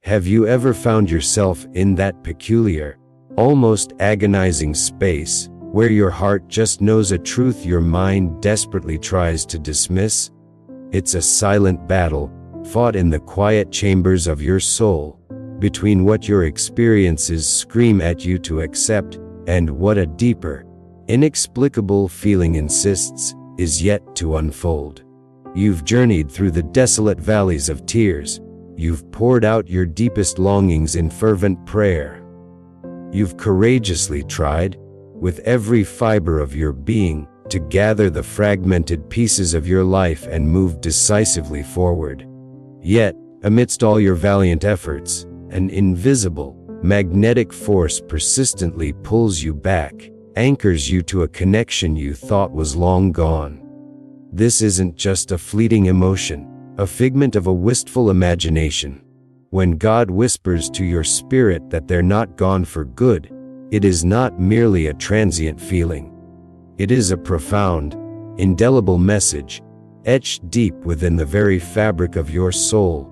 Have you ever found yourself in that peculiar, almost agonizing space where your heart just knows a truth your mind desperately tries to dismiss? It's a silent battle, fought in the quiet chambers of your soul, between what your experiences scream at you to accept and what a deeper, inexplicable feeling insists is yet to unfold. You've journeyed through the desolate valleys of tears. You've poured out your deepest longings in fervent prayer. You've courageously tried, with every fiber of your being, to gather the fragmented pieces of your life and move decisively forward. Yet, amidst all your valiant efforts, an invisible, magnetic force persistently pulls you back, anchors you to a connection you thought was long gone. This isn't just a fleeting emotion, a figment of a wistful imagination. When God whispers to your spirit that they're not gone for good, it is not merely a transient feeling. It is a profound, indelible message, etched deep within the very fabric of your soul,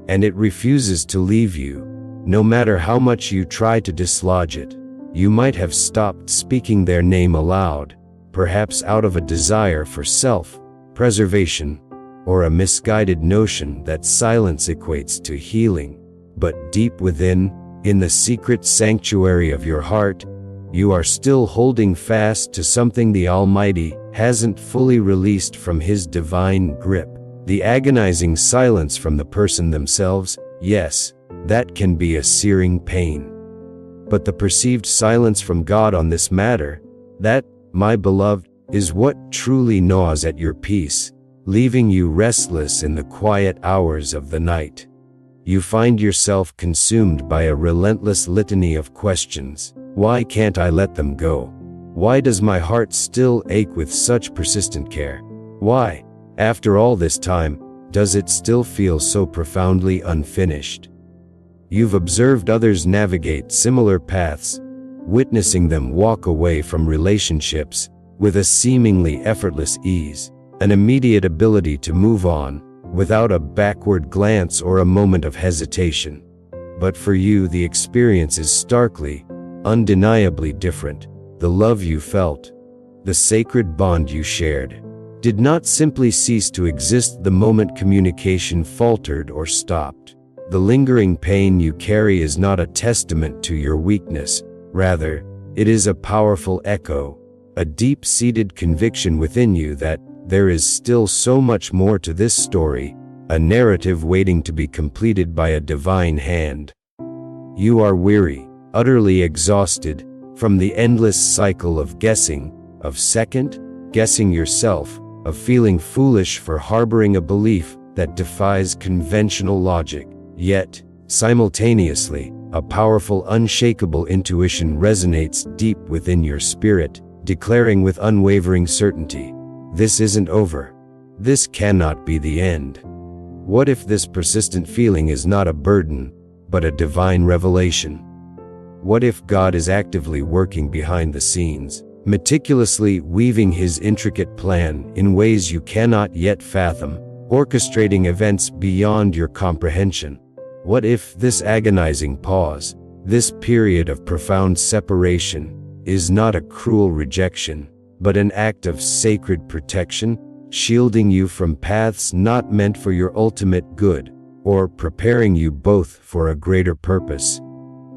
and it refuses to leave you, no matter how much you try to dislodge it. You might have stopped speaking their name aloud, perhaps out of a desire for self-preservation, or a misguided notion that silence equates to healing. But deep within, in the secret sanctuary of your heart, you are still holding fast to something the Almighty hasn't fully released from His divine grip. The agonizing silence from the person themselves, yes, that can be a searing pain. But the perceived silence from God on this matter, that, my beloved, is what truly gnaws at your peace, leaving you restless in the quiet hours of the night. You find yourself consumed by a relentless litany of questions. Why can't I let them go? Why does my heart still ache with such persistent care? Why, after all this time, does it still feel so profoundly unfinished? You've observed others navigate similar paths, witnessing them walk away from relationships with a seemingly effortless ease, an immediate ability to move on, without a backward glance or a moment of hesitation. But for you, the experience is starkly, undeniably different. The love you felt, the sacred bond you shared, did not simply cease to exist the moment communication faltered or stopped. The lingering pain you carry is not a testament to your weakness. Rather, it is a powerful echo, a deep-seated conviction within you that there is still so much more to this story, a narrative waiting to be completed by a divine hand. You are weary, utterly exhausted, from the endless cycle of guessing, of second-guessing yourself, of feeling foolish for harboring a belief that defies conventional logic. Yet, simultaneously, a powerful, unshakable intuition resonates deep within your spirit, declaring with unwavering certainty, this isn't over. This cannot be the end. What if this persistent feeling is not a burden, but a divine revelation? What if God is actively working behind the scenes, meticulously weaving His intricate plan in ways you cannot yet fathom, orchestrating events beyond your comprehension? What if this agonizing pause, this period of profound separation, is not a cruel rejection, but an act of sacred protection, shielding you from paths not meant for your ultimate good, or preparing you both for a greater purpose?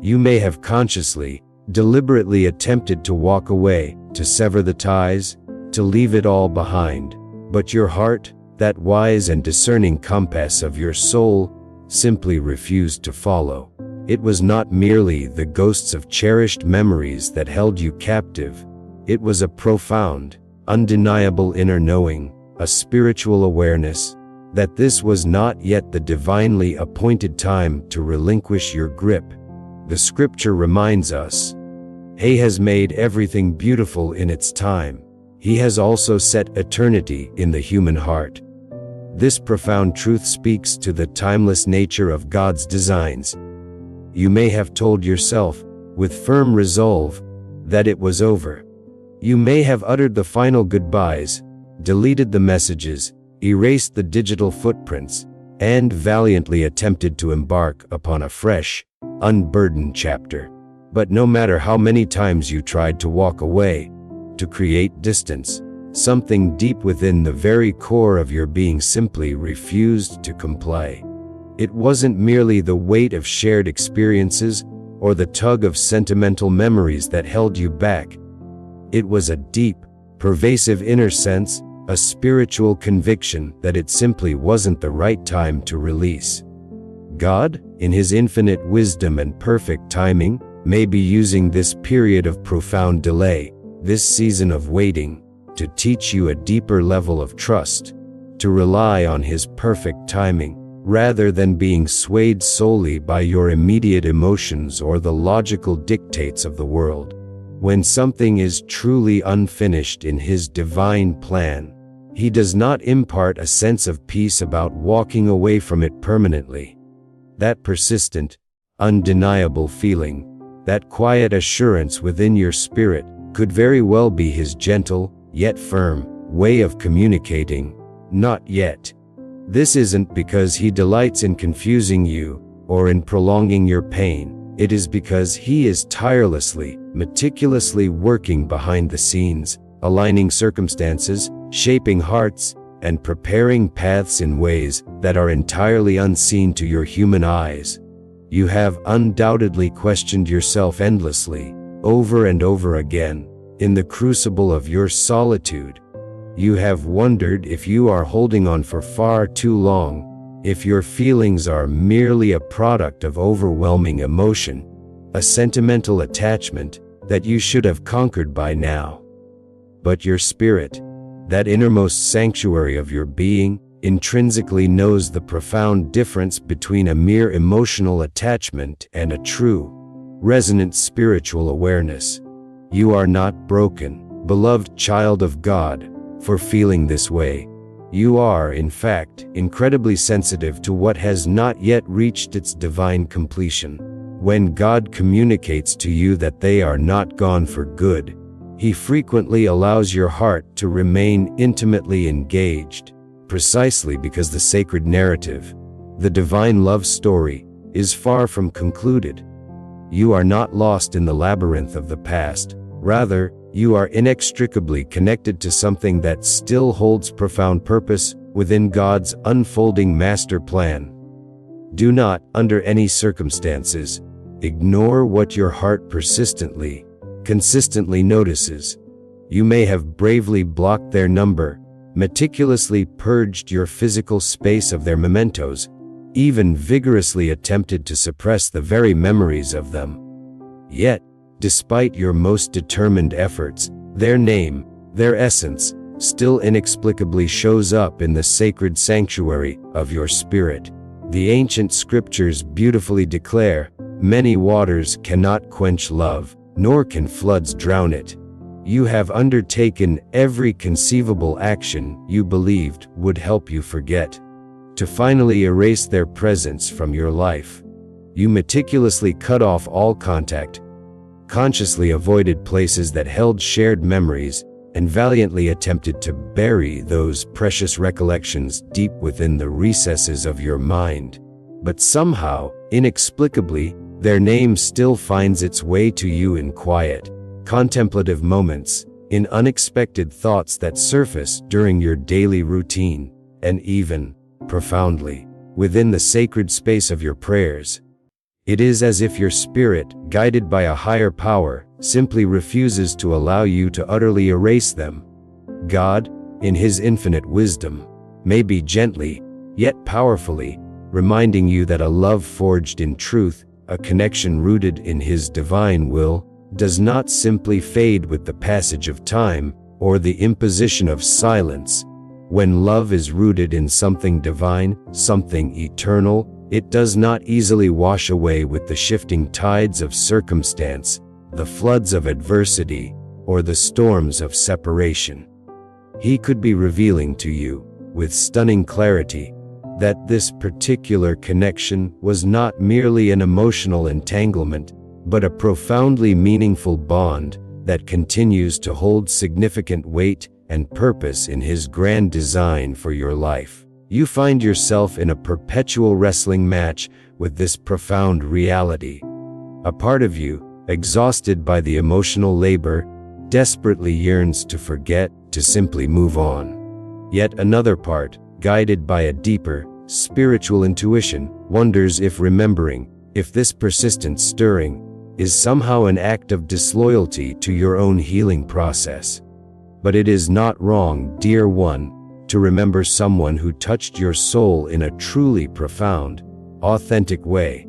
You may have consciously, deliberately attempted to walk away, to sever the ties, to leave it all behind, but your heart, that wise and discerning compass of your soul, simply refused to follow. It was not merely the ghosts of cherished memories that held you captive. It was a profound, undeniable inner knowing, a spiritual awareness, that this was not yet the divinely appointed time to relinquish your grip. The scripture reminds us, He has made everything beautiful in its time. He has also set eternity in the human heart. This profound truth speaks to the timeless nature of God's designs. You may have told yourself, with firm resolve, that it was over. You may have uttered the final goodbyes, deleted the messages, erased the digital footprints, and valiantly attempted to embark upon a fresh, unburdened chapter. But no matter how many times you tried to walk away, to create distance, something deep within the very core of your being simply refused to comply. It wasn't merely the weight of shared experiences or the tug of sentimental memories that held you back. It was a deep, pervasive inner sense, a spiritual conviction that it simply wasn't the right time to release. God, in His infinite wisdom and perfect timing, may be using this period of profound delay, this season of waiting, to teach you a deeper level of trust, to rely on His perfect timing, rather than being swayed solely by your immediate emotions or the logical dictates of the world. When something is truly unfinished in His divine plan, He does not impart a sense of peace about walking away from it permanently. That persistent, undeniable feeling, that quiet assurance within your spirit, could very well be His gentle, yet firm, way of communicating, "Not yet." This isn't because He delights in confusing you or in prolonging your pain. It is because He is tirelessly, meticulously working behind the scenes, aligning circumstances, shaping hearts, and preparing paths in ways that are entirely unseen to your human eyes. You have undoubtedly questioned yourself endlessly, over and over again, in the crucible of your solitude. You have wondered if you are holding on for far too long, if your feelings are merely a product of overwhelming emotion, a sentimental attachment that you should have conquered by now. But your spirit, that innermost sanctuary of your being, intrinsically knows the profound difference between a mere emotional attachment and a true, resonant spiritual awareness. You are not broken, beloved child of God, for feeling this way. You are, in fact, incredibly sensitive to what has not yet reached its divine completion. When God communicates to you that they are not gone for good, He frequently allows your heart to remain intimately engaged, precisely because the sacred narrative, the divine love story, is far from concluded. You are not lost in the labyrinth of the past. Rather, you are inextricably connected to something that still holds profound purpose within God's unfolding master plan. Do not, under any circumstances, ignore what your heart persistently, consistently notices. You may have bravely blocked their number, meticulously purged your physical space of their mementos, even vigorously attempted to suppress the very memories of them. Yet, despite your most determined efforts, their name, their essence, still inexplicably shows up in the sacred sanctuary of your spirit. The ancient scriptures beautifully declare, "Many waters cannot quench love, nor can floods drown it." You have undertaken every conceivable action you believed would help you forget, to finally erase their presence from your life. You meticulously cut off all contact, consciously avoided places that held shared memories, and valiantly attempted to bury those precious recollections deep within the recesses of your mind. But somehow, inexplicably, their name still finds its way to you in quiet, contemplative moments, in unexpected thoughts that surface during your daily routine, and even, profoundly, within the sacred space of your prayers. It is as if your spirit, guided by a higher power, simply refuses to allow you to utterly erase them. God, in His infinite wisdom, may be gently, yet powerfully, reminding you that a love forged in truth, a connection rooted in His divine will, does not simply fade with the passage of time or the imposition of silence. When love is rooted in something divine, something eternal, it does not easily wash away with the shifting tides of circumstance, the floods of adversity, or the storms of separation. He could be revealing to you, with stunning clarity, that this particular connection was not merely an emotional entanglement, but a profoundly meaningful bond that continues to hold significant weight and purpose in His grand design for your life. You find yourself in a perpetual wrestling match with this profound reality. A part of you, exhausted by the emotional labor, desperately yearns to forget, to simply move on. Yet another part, guided by a deeper, spiritual intuition, wonders if remembering, if this persistent stirring, is somehow an act of disloyalty to your own healing process. But it is not wrong, dear one, to remember someone who touched your soul in a truly profound, authentic way,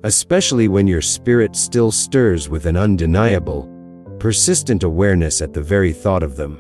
especially when your spirit still stirs with an undeniable, persistent awareness at the very thought of them.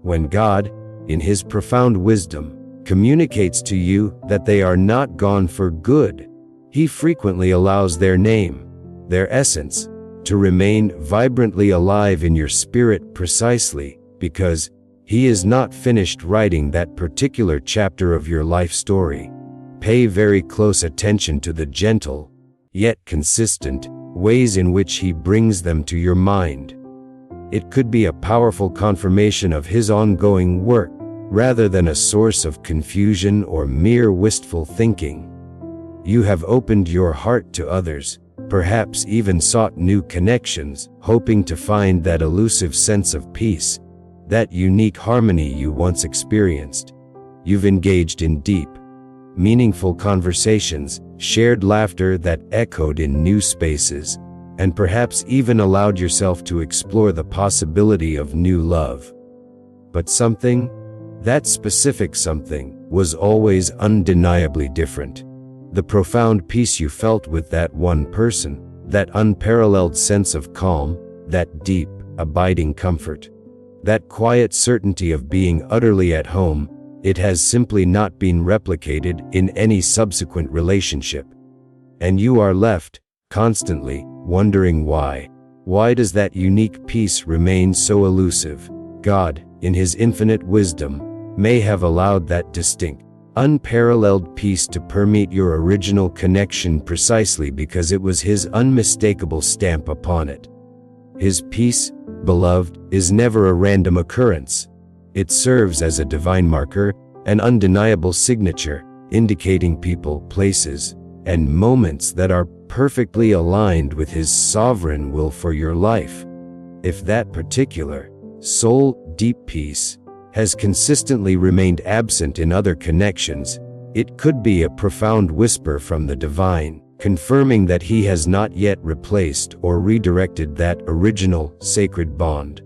When God, in His profound wisdom, communicates to you that they are not gone for good, He frequently allows their name, their essence, to remain vibrantly alive in your spirit precisely because He is not finished writing that particular chapter of your life story. Pay very close attention to the gentle, yet consistent, ways in which He brings them to your mind. It could be a powerful confirmation of His ongoing work, rather than a source of confusion or mere wistful thinking. You have opened your heart to others, perhaps even sought new connections, hoping to find that elusive sense of peace, that unique harmony you once experienced. You've engaged in deep, meaningful conversations, shared laughter that echoed in new spaces, and perhaps even allowed yourself to explore the possibility of new love. But something, that specific something, was always undeniably different. The profound peace you felt with that one person, that unparalleled sense of calm, that deep, abiding comfort, that quiet certainty of being utterly at home, it has simply not been replicated in any subsequent relationship. And you are left, constantly, wondering why. Why does that unique peace remain so elusive? God, in His infinite wisdom, may have allowed that distinct, unparalleled peace to permeate your original connection precisely because it was His unmistakable stamp upon it. His peace, beloved, is never a random occurrence. It serves as a divine marker, an undeniable signature, indicating people, places, and moments that are perfectly aligned with His sovereign will for your life. If that particular, soul-deep peace has consistently remained absent in other connections, it could be a profound whisper from the divine, confirming that He has not yet replaced or redirected that original, sacred bond.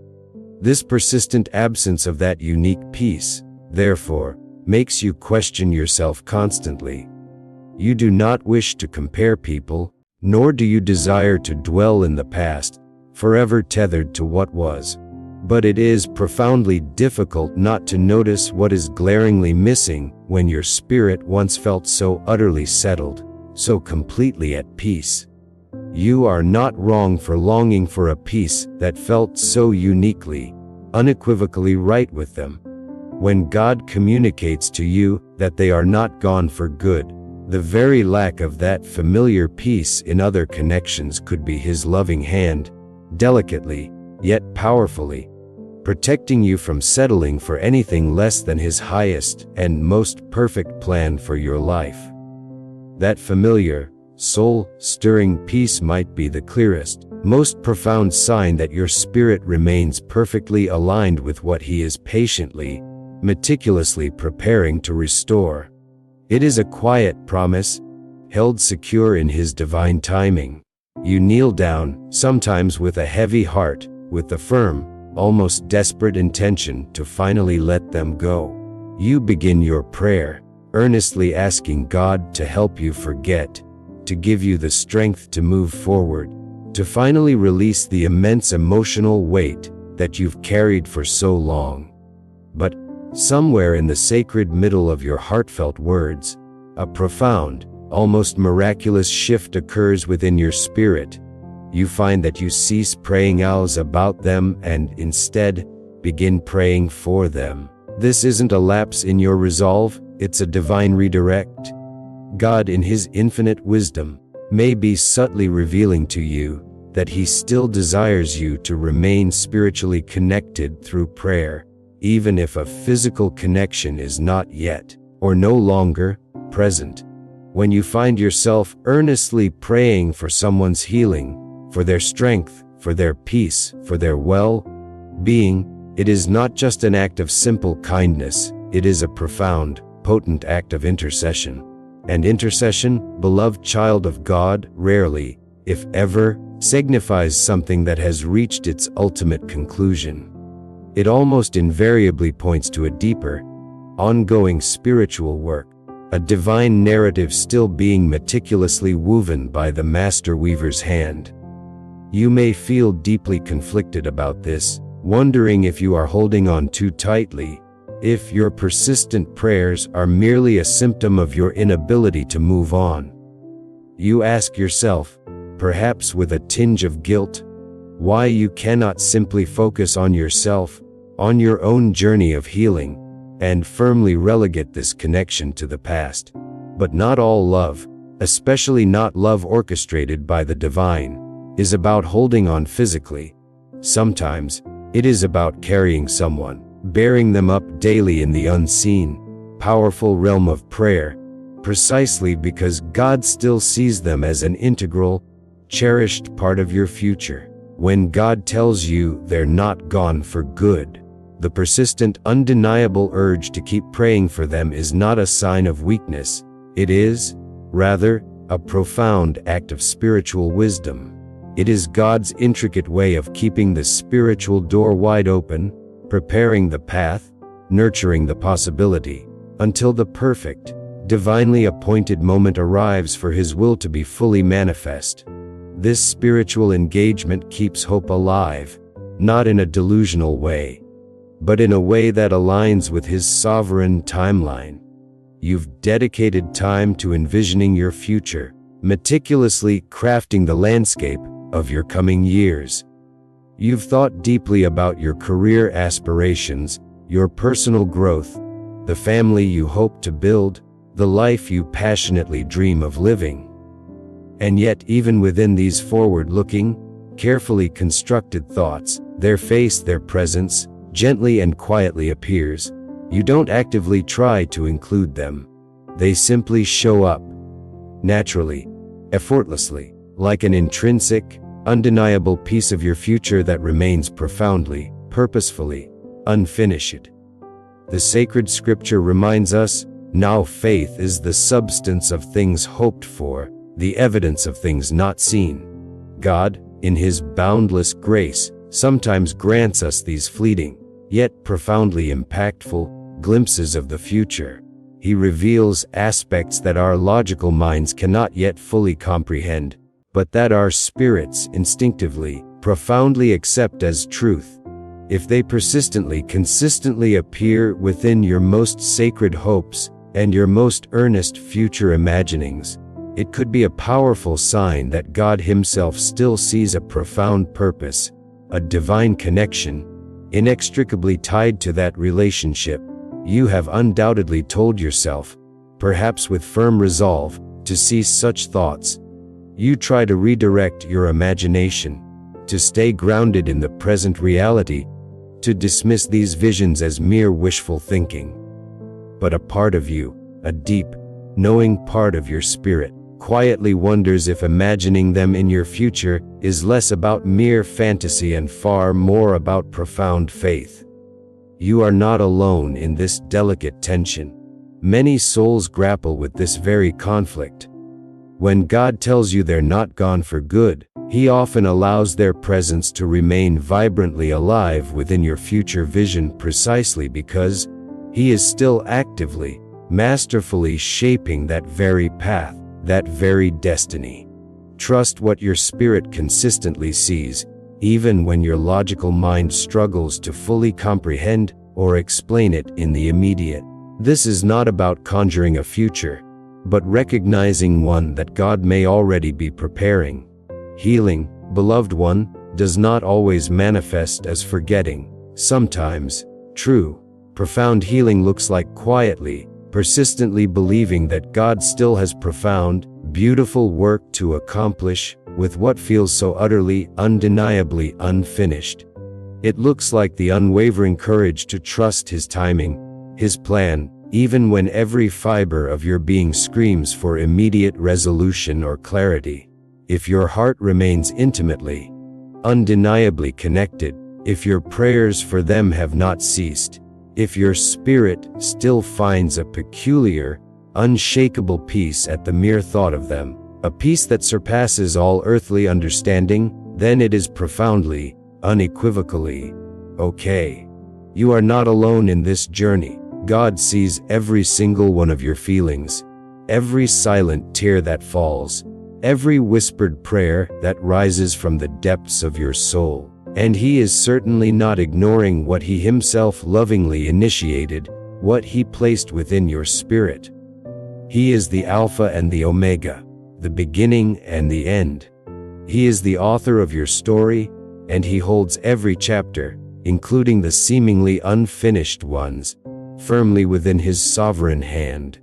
This persistent absence of that unique peace, therefore, makes you question yourself constantly. You do not wish to compare people, nor do you desire to dwell in the past, forever tethered to what was. But it is profoundly difficult not to notice what is glaringly missing when your spirit once felt so utterly settled, so completely at peace. You are not wrong for longing for a peace that felt so uniquely, unequivocally right with them. When God communicates to you that they are not gone for good, the very lack of that familiar peace in other connections could be His loving hand, delicately, yet powerfully, protecting you from settling for anything less than His highest and most perfect plan for your life. That familiar, soul-stirring peace might be the clearest, most profound sign that your spirit remains perfectly aligned with what He is patiently, meticulously preparing to restore. It is a quiet promise, held secure in His divine timing. You kneel down, sometimes with a heavy heart, with the firm, almost desperate intention to finally let them go. You begin your prayer, earnestly asking God to help you forget, to give you the strength to move forward, to finally release the immense emotional weight that you've carried for so long. But somewhere in the sacred middle of your heartfelt words, a profound, almost miraculous shift occurs within your spirit. You find that you cease praying out about them and instead begin praying for them. This isn't a lapse in your resolve, it's a divine redirect. God, in His infinite wisdom, may be subtly revealing to you that He still desires you to remain spiritually connected through prayer, even if a physical connection is not yet or no longer present. When you find yourself earnestly praying for someone's healing, for their strength, for their peace, for their well-being, it is not just an act of simple kindness, it is a profound, potent act of intercession. And intercession, beloved child of God, rarely, if ever, signifies something that has reached its ultimate conclusion. It almost invariably points to a deeper, ongoing spiritual work, a divine narrative still being meticulously woven by the master weaver's hand. You may feel deeply conflicted about this, wondering if you are holding on too tightly, if your persistent prayers are merely a symptom of your inability to move on. You ask yourself, perhaps with a tinge of guilt, why you cannot simply focus on yourself, on your own journey of healing, and firmly relegate this connection to the past. But not all love, especially not love orchestrated by the divine, is about holding on physically. Sometimes, it is about carrying someone, bearing them up daily in the unseen, powerful realm of prayer, precisely because God still sees them as an integral, cherished part of your future. When God tells you they're not gone for good, the persistent, undeniable urge to keep praying for them is not a sign of weakness. It is, rather, a profound act of spiritual wisdom. It is God's intricate way of keeping the spiritual door wide open, preparing the path, nurturing the possibility, until the perfect, divinely appointed moment arrives for His will to be fully manifest. This spiritual engagement keeps hope alive, not in a delusional way, but in a way that aligns with His sovereign timeline. You've dedicated time to envisioning your future, meticulously crafting the landscape of your coming years. You've thought deeply about your career aspirations, your personal growth, the family you hope to build, the life you passionately dream of living. And yet, even within these forward-looking, carefully constructed thoughts, their presence, gently and quietly appears. You don't actively try to include them. They simply show up, naturally, effortlessly, like an intrinsic, undeniable piece of your future that remains profoundly, purposefully, unfinished. The sacred scripture reminds us, now faith is the substance of things hoped for, the evidence of things not seen. God, in His boundless grace, sometimes grants us these fleeting, yet profoundly impactful, glimpses of the future. He reveals aspects that our logical minds cannot yet fully comprehend, but that our spirits instinctively, profoundly accept as truth. If they consistently appear within your most sacred hopes and your most earnest future imaginings, it could be a powerful sign that God Himself still sees a profound purpose, a divine connection, inextricably tied to that relationship. You have undoubtedly told yourself, perhaps with firm resolve, to cease such thoughts. You try to redirect your imagination, to stay grounded in the present reality, to dismiss these visions as mere wishful thinking. But a part of you, a deep, knowing part of your spirit, quietly wonders if imagining them in your future is less about mere fantasy and far more about profound faith. You are not alone in this delicate tension. Many souls grapple with this very conflict. When God tells you they're not gone for good, He often allows their presence to remain vibrantly alive within your future vision precisely because He is still actively, masterfully shaping that very path, that very destiny. Trust what your spirit consistently sees, even when your logical mind struggles to fully comprehend or explain it in the immediate. This is not about conjuring a future, but recognizing one that God may already be preparing. Healing, beloved one, does not always manifest as forgetting. Sometimes, true, profound healing looks like quietly, persistently believing that God still has profound, beautiful work to accomplish with what feels so utterly, undeniably unfinished. It looks like the unwavering courage to trust His timing, His plan, even when every fiber of your being screams for immediate resolution or clarity. If your heart remains intimately, undeniably connected, if your prayers for them have not ceased, if your spirit still finds a peculiar, unshakable peace at the mere thought of them, a peace that surpasses all earthly understanding, then it is profoundly, unequivocally, okay. You are not alone in this journey. God sees every single one of your feelings, every silent tear that falls, every whispered prayer that rises from the depths of your soul. And He is certainly not ignoring what He Himself lovingly initiated, what He placed within your spirit. He is the Alpha and the Omega, the beginning and the end. He is the author of your story, and He holds every chapter, including the seemingly unfinished ones, firmly within His sovereign hand.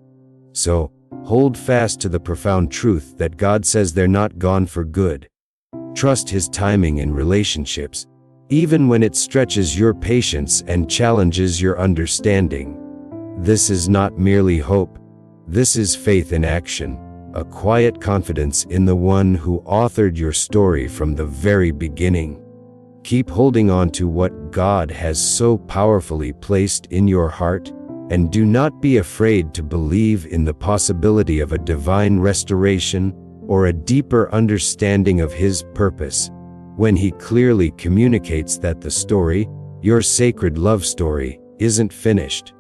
So, hold fast to the profound truth that God says they're not gone for good. Trust His timing in relationships, even when it stretches your patience and challenges your understanding. This is not merely hope. This is faith in action, a quiet confidence in the One who authored your story from the very beginning. Keep holding on to what God has so powerfully placed in your heart, and do not be afraid to believe in the possibility of a divine restoration or a deeper understanding of His purpose, when He clearly communicates that the story, your sacred love story, isn't finished.